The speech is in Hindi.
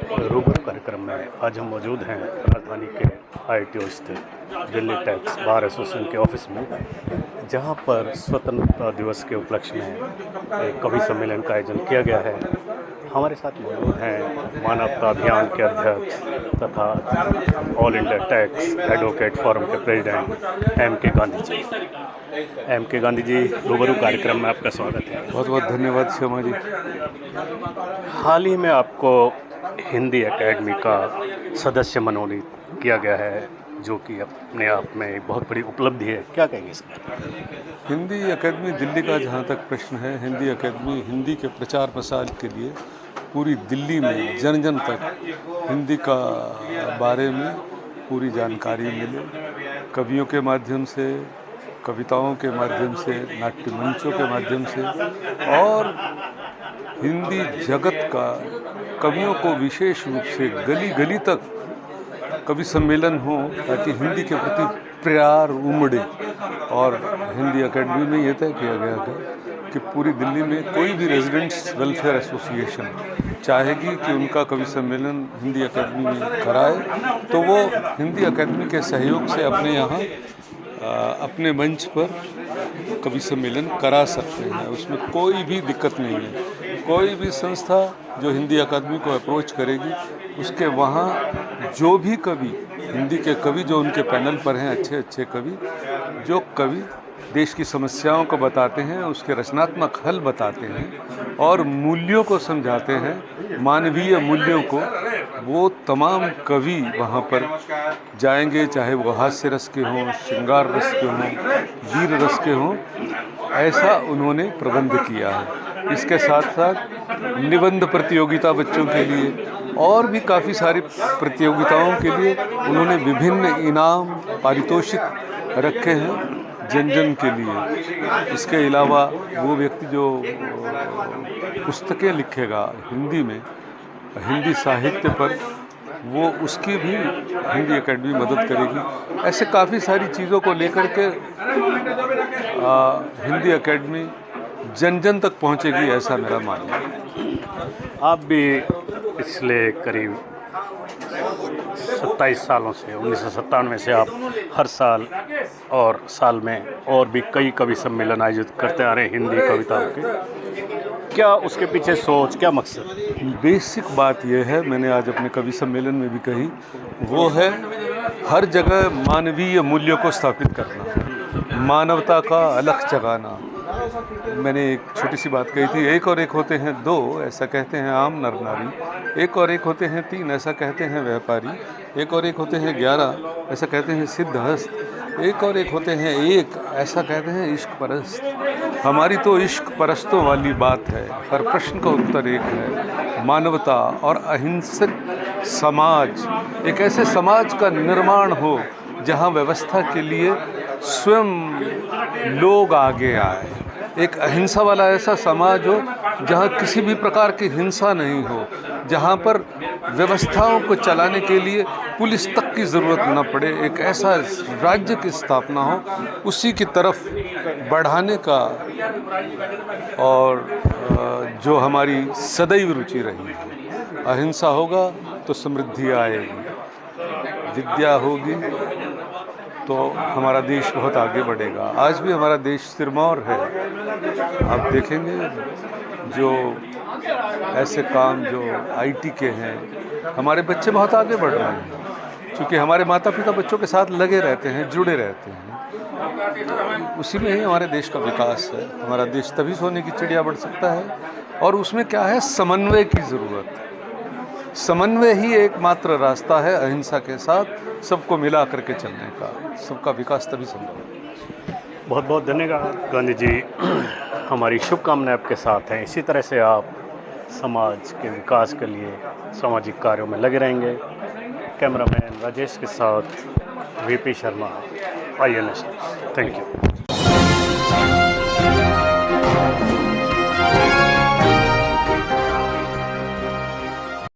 रूबरू कार्यक्रम में आज हम मौजूद हैं राजधानी के IITO स्थित दिल्ली टैक्स बार एसोसिएशन के ऑफिस में, जहां पर स्वतंत्रता दिवस के उपलक्ष्य में एक कवि सम्मेलन का आयोजन किया गया है। हमारे साथ मौजूद हैं मानवता अभियान के अध्यक्ष तथा all India tax advocate forum के president M.K. Gandhi ji. M.K. Gandhi ji, रूबरू कार्यक्रम में आपका स्वागत है। बहुत बहुत धन्यवाद शर्मा जी। हाल ही में आपको हिंदी एकेडमी का सदस्य मनोनीत किया गया है, जो कि अपने आप में एक बहुत बड़ी उपलब्धि है। क्या कहेंगे इसमें? हिंदी एकेडमी दिल्ली का जहाँ तक प्रश्न है, हिंदी एकेडमी हिंदी के प्रचार प्रसार के लिए पूरी दिल्ली में जन जन तक हिंदी का बारे में पूरी जानकारी मिले, कवियों के माध्यम से, कविताओं के माध्यम से, नाट्य मंचों के माध्यम से, और हिंदी जगत का कवियों को विशेष रूप से गली गली तक कवि सम्मेलन हो, ताकि हिंदी के प्रति प्यार उमड़े। और हिंदी एकेडमी में ये तय किया गया था कि पूरी दिल्ली में कोई भी रेजिडेंट्स वेलफेयर एसोसिएशन चाहेगी कि उनका कवि सम्मेलन हिंदी एकेडमी में कराए, तो वो हिंदी एकेडमी के सहयोग से अपने यहाँ अपने मंच पर कवि सम्मेलन करा सकते हैं। उसमें कोई भी दिक्कत नहीं है। कोई भी संस्था जो हिंदी अकादमी को अप्रोच करेगी, उसके वहाँ जो भी कवि, हिंदी के कवि जो उनके पैनल पर हैं, अच्छे अच्छे कवि, जो कवि देश की समस्याओं को बताते हैं, उसके रचनात्मक हल बताते हैं और मूल्यों को समझाते हैं, मानवीय मूल्यों को, वो तमाम कवि वहाँ पर जाएंगे, चाहे वो हास्य रस के हों, श्रृंगार रस के हों, वीर रस के हों। ऐसा उन्होंने प्रबंध किया है। इसके साथ साथ निबंध प्रतियोगिता बच्चों के लिए और भी काफ़ी सारी प्रतियोगिताओं के लिए उन्होंने विभिन्न इनाम, पारितोषिक रखे हैं जन जन के लिए। इसके अलावा वो व्यक्ति जो पुस्तकें लिखेगा हिंदी में, हिंदी साहित्य पर, वो उसकी भी हिंदी एकेडमी मदद करेगी। ऐसे काफ़ी सारी चीज़ों को लेकर के हिंदी एकेडमी जन जन तक पहुंचेगी, ऐसा मेरा मानना है। आप भी पिछले करीब 27 सालों से, 1997 से आप हर साल और साल में और भी कई कवि सम्मेलन आयोजित करते आ रहे हैं हिंदी कविताओं के। क्या उसके पीछे सोच, क्या मकसद? बेसिक बात यह है, मैंने आज अपने कवि सम्मेलन में भी कही, वो है हर जगह मानवीय मूल्यों को स्थापित करना, मानवता का अलख जगाना। मैंने एक छोटी सी बात कही थी, एक और एक होते हैं दो, ऐसा कहते हैं आम नर नारी। एक और एक होते हैं तीन, ऐसा कहते हैं व्यापारी। एक और एक होते हैं 11, ऐसा कहते हैं सिद्धहस्त। एक और एक होते हैं एक, ऐसा कहते हैं इश्क परस्त। हमारी तो इश्क परस्तों वाली बात है। हर प्रश्न का उत्तर एक है, मानवता और अहिंसक समाज। एक ऐसे समाज का निर्माण हो जहाँ व्यवस्था के लिए स्वयं लोग आगे आए। एक अहिंसा वाला ऐसा समाज हो जहाँ किसी भी प्रकार की हिंसा नहीं हो, जहाँ पर व्यवस्थाओं को चलाने के लिए पुलिस तक की ज़रूरत न पड़े। एक ऐसा राज्य की स्थापना हो, उसी की तरफ बढ़ाने का और जो हमारी सदैव रुचि रही है। अहिंसा होगा तो समृद्धि आएगी, विद्या होगी तो हमारा देश बहुत आगे बढ़ेगा। आज भी हमारा देश सिरमौर है। आप देखेंगे जो ऐसे काम जो IT के हैं, हमारे बच्चे बहुत आगे बढ़ रहे हैं, क्योंकि हमारे माता पिता बच्चों के साथ लगे रहते हैं, जुड़े रहते हैं। उसी में ही हमारे देश का विकास है। हमारा देश तभी सोने की चिड़िया बढ़ सकता है, और उसमें क्या है, समन्वय की ज़रूरत है। समन्वय ही एकमात्र रास्ता है अहिंसा के साथ सबको मिला करके चलने का। सबका विकास तभी संभव है। बहुत बहुत धन्यवाद गांधी जी। हमारी शुभकामनाएं आपके साथ हैं। इसी तरह से आप समाज के विकास के लिए सामाजिक कार्यों में लगे रहेंगे। कैमरामैन राजेश के साथ VP Sharma, INS। Thank you.